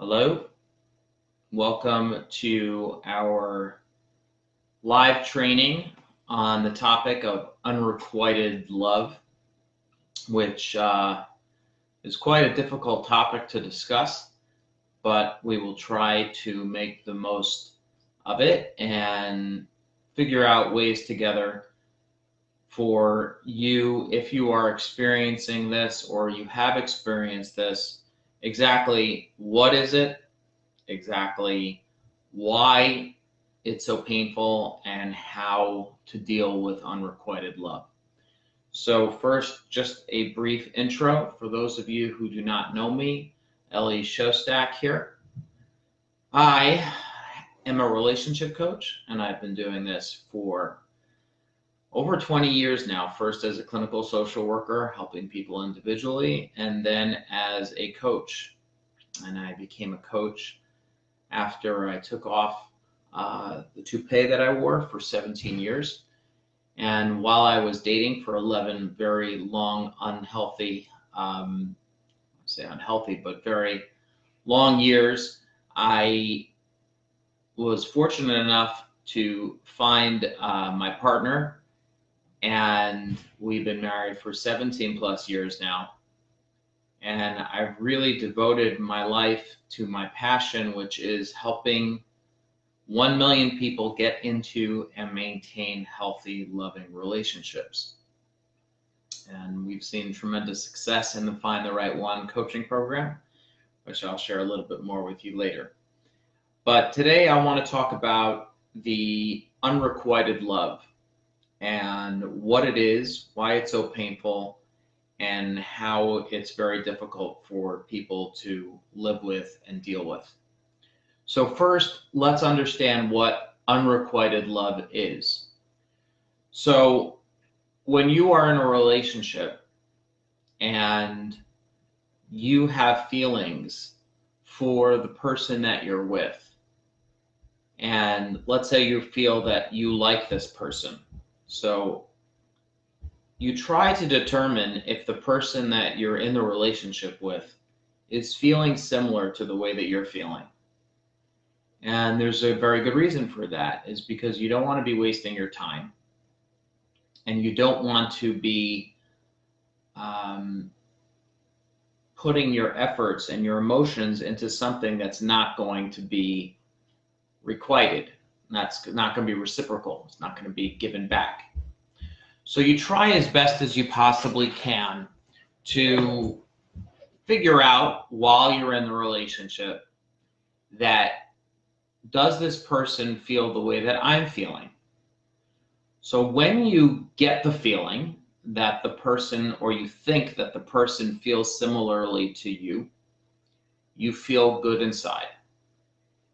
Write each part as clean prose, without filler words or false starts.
Hello, welcome to our live training on the topic of unrequited love, which is quite a difficult topic to discuss, but we will try to make the most of it and figure out ways together for you, if you are experiencing this or you have experienced this, exactly what is it, exactly why it's so painful, and how to deal with unrequited love. So first, just a brief intro for those of you who do not know me. Ellie Shostak here. I am a relationship coach, and I've been doing this for over 20 years now, first as a clinical social worker, helping people individually, and then as a coach. And I became a coach after I took off the toupee that I wore for 17 years. And while I was dating for 11 very long, unhealthy, say unhealthy, but very long years, I was fortunate enough to find my partner, and we've been married for 17 plus years now. And I've really devoted my life to my passion, which is helping 1 million people get into and maintain healthy, loving relationships. And we've seen tremendous success in the Find the Right One coaching program, which I'll share a little bit more with you later. But today I want to talk about the unrequited love and what it is, why it's so painful, and how it's very difficult for people to live with and deal with. So first, let's understand what unrequited love is. So when you are in a relationship and you have feelings for the person that you're with, and let's say you feel that you like this person, so you try to determine if the person that you're in the relationship with is feeling similar to the way that you're feeling. And there's a very good reason for that, is because you don't want to be wasting your time, and you don't want to be putting your efforts and your emotions into something that's not going to be requited. That's not going to be reciprocal. It's not going to be given back. So you try as best as you possibly can to figure out while you're in the relationship that, does this person feel the way that I'm feeling? So when you get the feeling that the person, or you think that the person feels similarly to you, you feel good inside.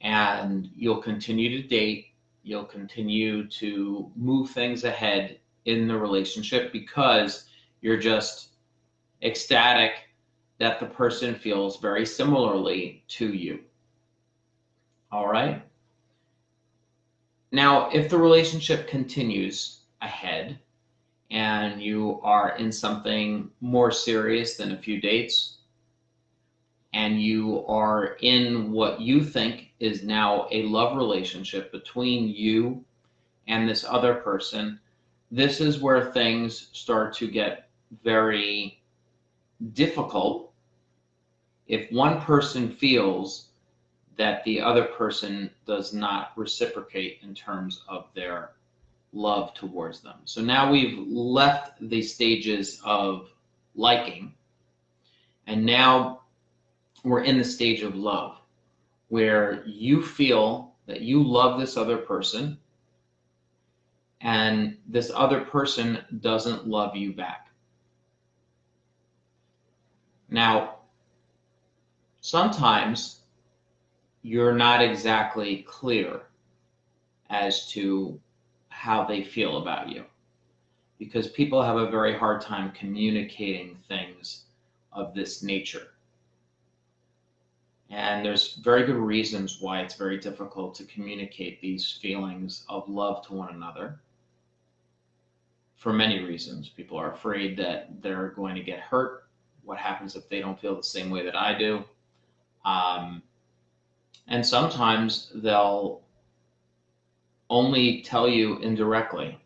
And you'll continue to date, you'll continue to move things ahead in the relationship because you're just ecstatic that the person feels very similarly to you. All right. Now, if the relationship continues ahead and you are in something more serious than a few dates, and you are in what you think is now a love relationship between you and this other person, this is where things start to get very difficult if one person feels that the other person does not reciprocate in terms of their love towards them. So now we've left the stages of liking, and now we're in the stage of love, where you feel that you love this other person and this other person doesn't love you back. Now, sometimes you're not exactly clear as to how they feel about you, because people have a very hard time communicating things of this nature. And there's very good reasons why it's very difficult to communicate these feelings of love to one another. For many reasons. People are afraid that they're going to get hurt. What happens if they don't feel the same way that I do? And sometimes they'll only tell you indirectly.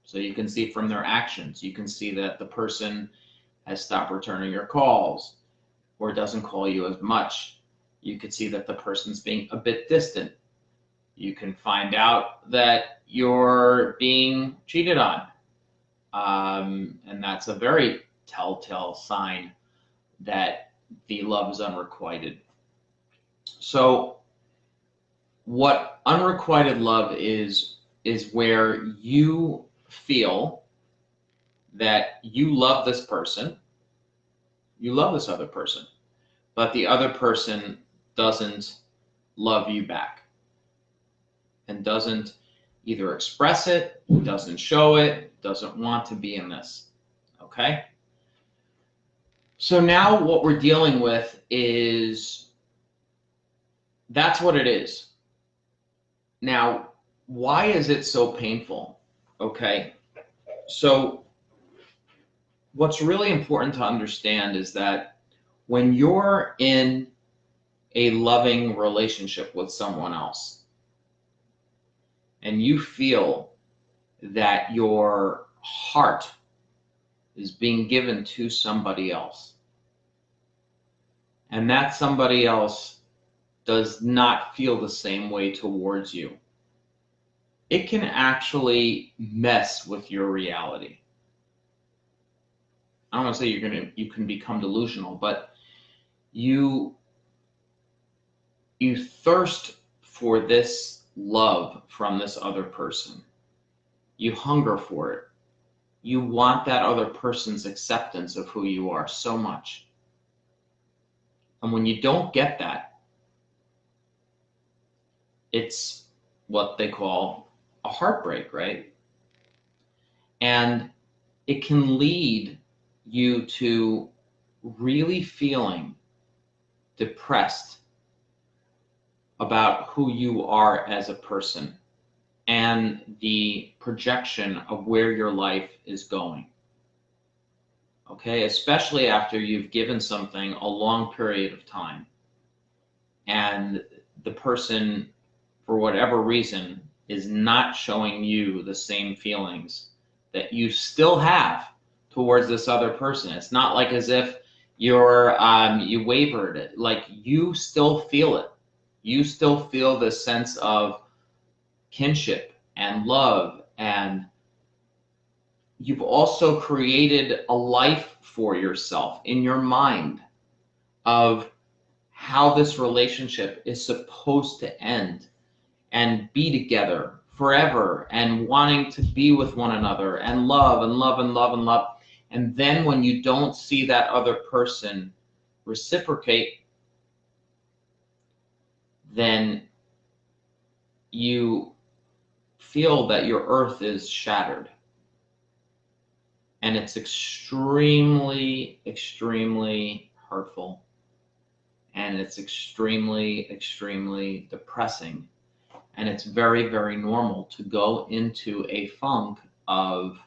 So you can see from their actions, you can see that the person has stopped returning your calls or doesn't call you as much. You could see that the person's being a bit distant. You can find out that you're being cheated on. And that's a very telltale sign that the love is unrequited. So what unrequited love is where you feel that you love this person, you love this other person, but the other person doesn't love you back and doesn't either express it, doesn't show it, doesn't want to be in this. Okay? So now what we're dealing with is that's what it is. Now, why is it so painful? Okay? So what's really important to understand is that when you're in a loving relationship with someone else and you feel that your heart is being given to somebody else, and that somebody else does not feel the same way towards you, it can actually mess with your reality. I don't want to say you can become delusional, but you thirst for this love from this other person. You hunger for it. You want that other person's acceptance of who you are so much. And when you don't get that, it's what they call a heartbreak, right? And it can lead you to really feeling depressed about who you are as a person and the projection of where your life is going. Okay, especially after you've given something a long period of time and the person, for whatever reason, is not showing you the same feelings that you still have towards this other person. It's not like as if you wavered it. Like you still feel it. You still feel this sense of kinship and love, and you've also created a life for yourself in your mind of how this relationship is supposed to end and be together forever and wanting to be with one another and love and love and love and love. And then when you don't see that other person reciprocate, then you feel that your earth is shattered. And it's extremely, extremely hurtful. And it's extremely, extremely depressing. And it's very, very normal to go into a funk of,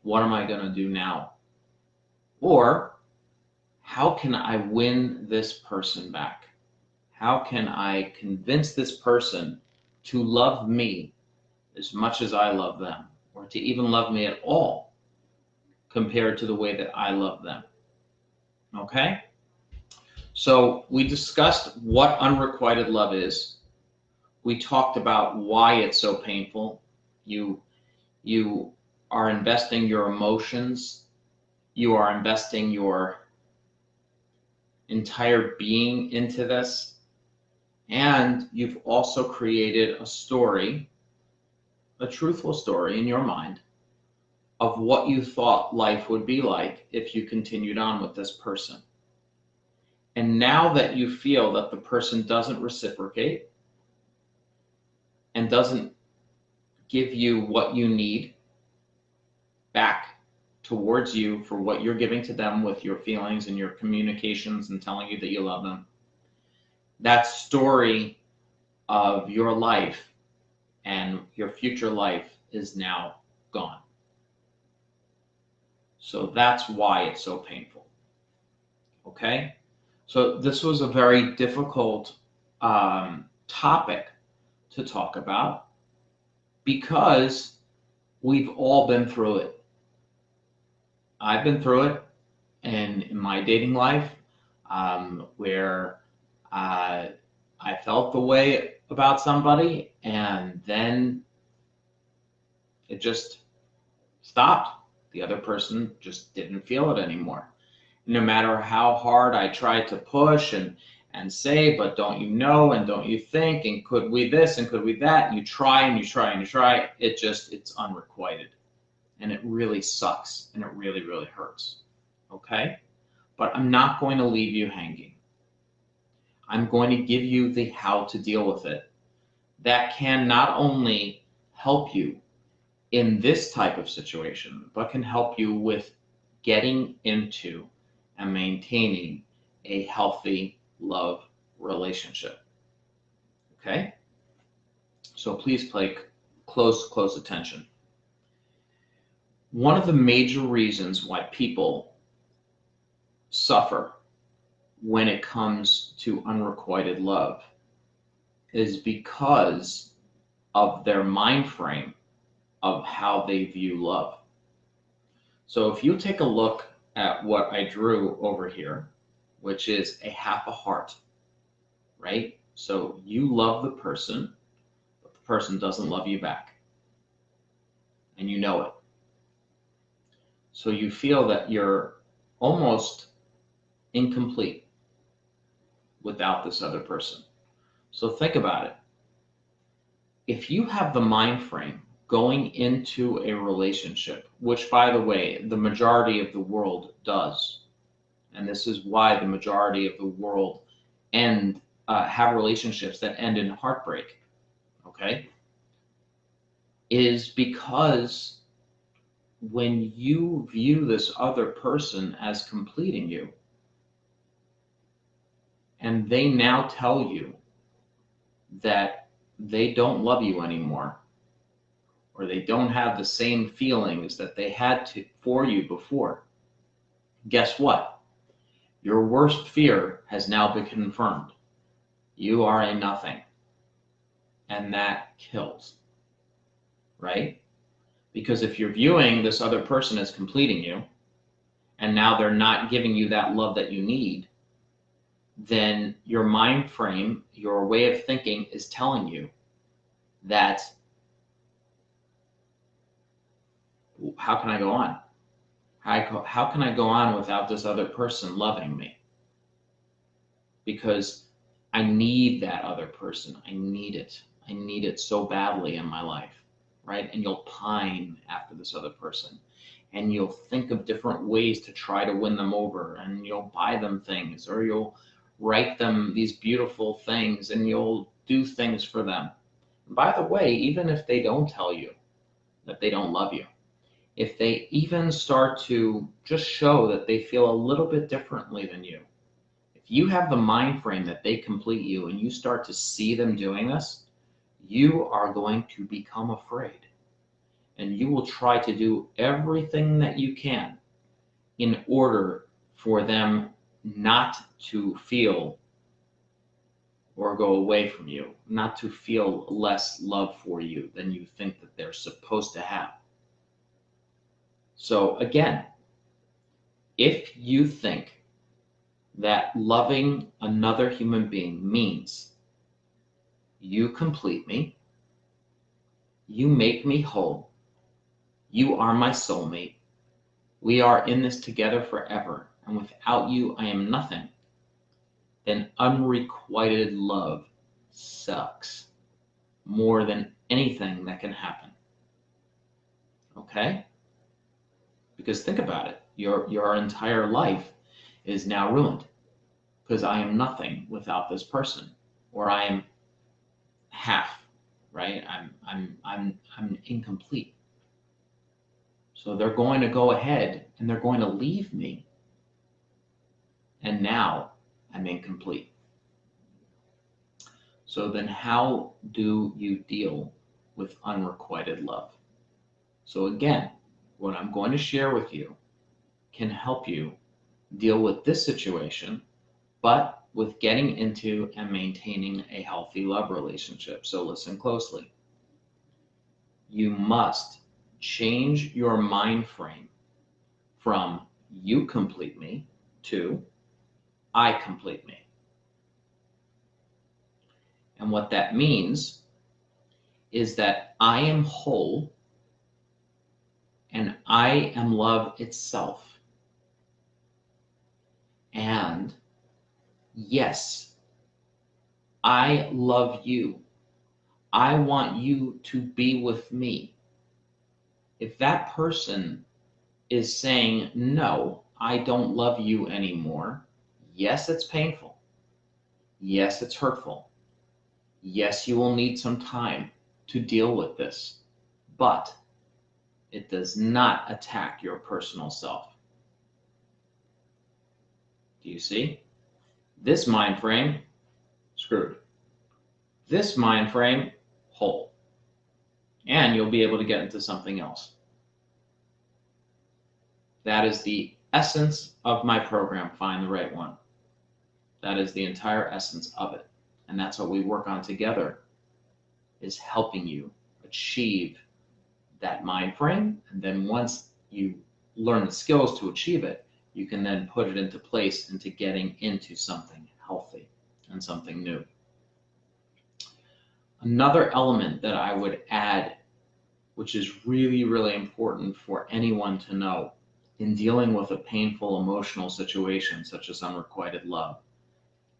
what am I going to do now? Or, how can I win this person back? How can I convince this person to love me as much as I love them, or to even love me at all compared to the way that I love them? Okay? So we discussed what unrequited love is. We talked about why it's so painful. You are investing your emotions. You are investing your entire being into this. And you've also created a story, a truthful story in your mind of what you thought life would be like if you continued on with this person. And now that you feel that the person doesn't reciprocate and doesn't give you what you need back towards you for what you're giving to them with your feelings and your communications and telling you that you love them, that story of your life and your future life is now gone. So that's why it's so painful. Okay? So this was a very difficult topic to talk about because we've all been through it. I've been through it in my dating life, where I felt the way about somebody and then it just stopped. The other person just didn't feel it anymore. No matter how hard I tried to push and say, but don't you know, and don't you think, and could we this, and could we that, and you try, and you try, and you try, it's unrequited. And it really sucks, and it really, really hurts, okay? But I'm not going to leave you hanging. I'm going to give you the how to deal with it. That can not only help you in this type of situation, but can help you with getting into and maintaining a healthy love relationship. Okay? So please pay close attention. One of the major reasons why people suffer when it comes to unrequited love is because of their mind frame of how they view love. So if you take a look at what I drew over here, which is a half a heart, right? So you love the person, but the person doesn't love you back. And you know it. So you feel that you're almost incomplete without this other person. So think about it. If you have the mind frame going into a relationship, which by the way, the majority of the world does, and this is why the majority of the world have relationships that end in heartbreak, okay, is because when you view this other person as completing you, and they now tell you that they don't love you anymore, or they don't have the same feelings that they had for you before, guess what? Your worst fear has now been confirmed. You are a nothing. And that kills, right? Because if you're viewing this other person as completing you, and now they're not giving you that love that you need, then your mind frame, your way of thinking is telling you that, how can I go on? How can I go on without this other person loving me? Because I need that other person. I need it. I need it so badly in my life, right? And you'll pine after this other person. And you'll think of different ways to try to win them over. And you'll buy them things, or you'll write them these beautiful things, and you'll do things for them. And by the way, even if they don't tell you that they don't love you, if they even start to just show that they feel a little bit differently than you, if you have the mind frame that they complete you and you start to see them doing this, you are going to become afraid. And you will try to do everything that you can in order for them not to feel or go away from you, not to feel less love for you than you think that they're supposed to have. So again, if you think that loving another human being means you complete me, you make me whole, you are my soulmate, we are in this together forever, and without you I am nothing, then unrequited love sucks more than anything that can happen. Okay? Because think about it, your entire life is now ruined because I am nothing without this person, or I am half, right? I'm incomplete. So they're going to go ahead and they're going to leave me, and now I'm incomplete. So then how do you deal with unrequited love? So again, what I'm going to share with you can help you deal with this situation but with getting into and maintaining a healthy love relationship. So listen closely. You must change your mind frame from you complete me to I complete me. And what that means is that I am whole and I am love itself. And yes, I love you. I want you to be with me. If that person is saying, no, I don't love you anymore, yes, it's painful. Yes, it's hurtful. Yes, you will need some time to deal with this, but it does not attack your personal self. Do you see? This mind frame, screwed. This mind frame, whole. And you'll be able to get into something else. That is the essence of my program, Find the Right One. That is the entire essence of it. And that's what we work on together, is helping you achieve that mind frame. And then once you learn the skills to achieve it, you can then put it into place into getting into something healthy and something new. Another element that I would add, which is really, really important for anyone to know in dealing with a painful emotional situation such as unrequited love,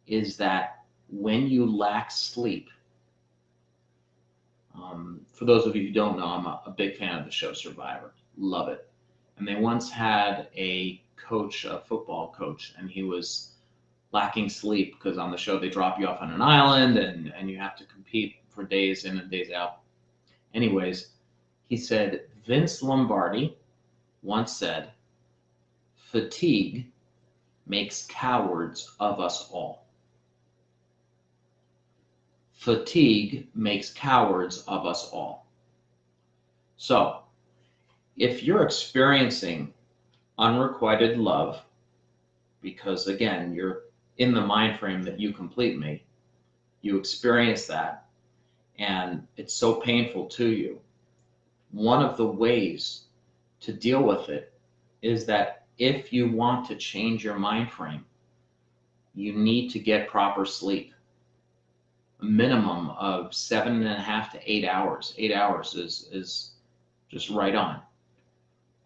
is that when you lack sleep, for those of you who don't know, I'm a big fan of the show Survivor. Love it. And they once had a coach, a football coach, and he was lacking sleep because on the show they drop you off on an island and you have to compete for days in and days out. Anyways, he said, Vince Lombardi once said, fatigue makes cowards of us all. Fatigue makes cowards of us all. So, if you're experiencing unrequited love, because again, you're in the mind frame that you complete me, you experience that, and it's so painful to you, one of the ways to deal with it is that if you want to change your mind frame, you need to get proper sleep. A minimum of 7.5 to 8 hours. 8 hours is just right on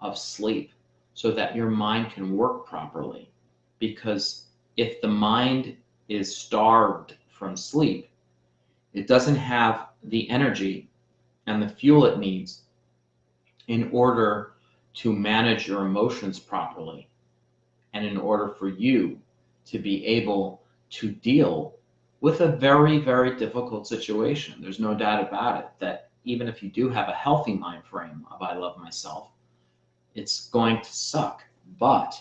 of sleep so that your mind can work properly. Because if the mind is starved from sleep, it doesn't have the energy and the fuel it needs in order to manage your emotions properly and in order for you to be able to deal with a very, very difficult situation. There's no doubt about it that even if you do have a healthy mind frame of I love myself, it's going to suck, but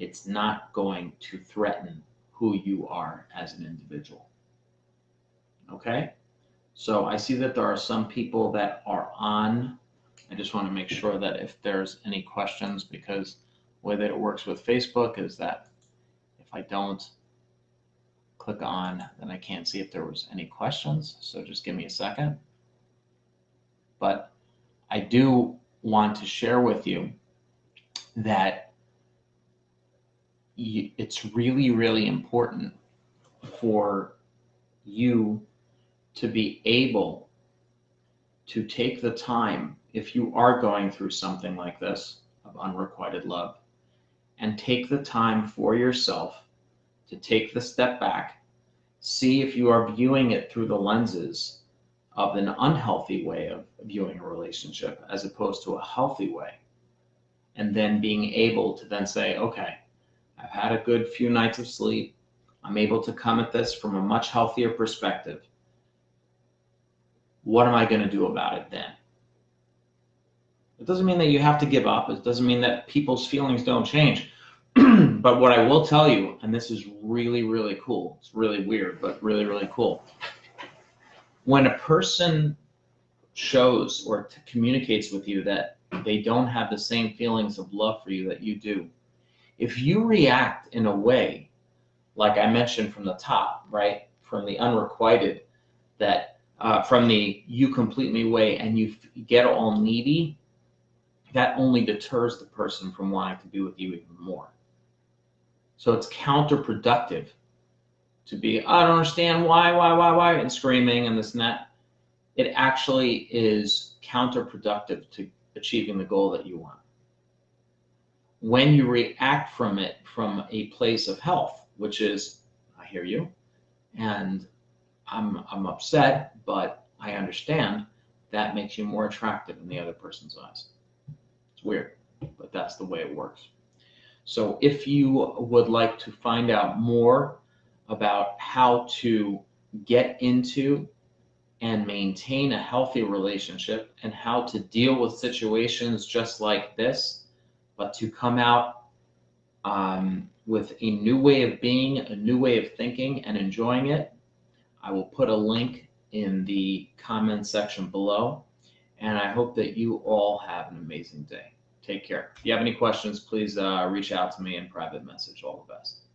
it's not going to threaten who you are as an individual. Okay? So I see that there are some people that are on. I just want to make sure that if there's any questions, because the way that it works with Facebook is that if I don't click on, then I can't see if there was any questions. So just give me a second. But I do want to share with you that it's really, really important for you to be able to take the time, if you are going through something like this of unrequited love, and take the time for yourself to take the step back, see if you are viewing it through the lenses of an unhealthy way of viewing a relationship as opposed to a healthy way. And then being able to then say, okay, I've had a good few nights of sleep. I'm able to come at this from a much healthier perspective. What am I going to do about it then? It doesn't mean that you have to give up. It doesn't mean that people's feelings don't change. But what I will tell you, and this is really, really cool. It's really weird, but really, really cool. When a person shows or communicates with you that they don't have the same feelings of love for you that you do, if you react in a way like I mentioned from the top, right? From the unrequited, that from the you complete me way and you get all needy, that only deters the person from wanting to be with you even more. So it's counterproductive to be, I don't understand why, and screaming and this and that. It actually is counterproductive to achieving the goal that you want. When you react from it from a place of health, which is, I hear you, and I'm upset, but I understand, that makes you more attractive in the other person's eyes. It's weird, but that's the way it works. So if you would like to find out more about how to get into and maintain a healthy relationship and how to deal with situations just like this, but to come out with a new way of being, a new way of thinking and enjoying it, I will put a link in the comment section below. And I hope that you all have an amazing day. Take care. If you have any questions, please reach out to me in private message. All the best.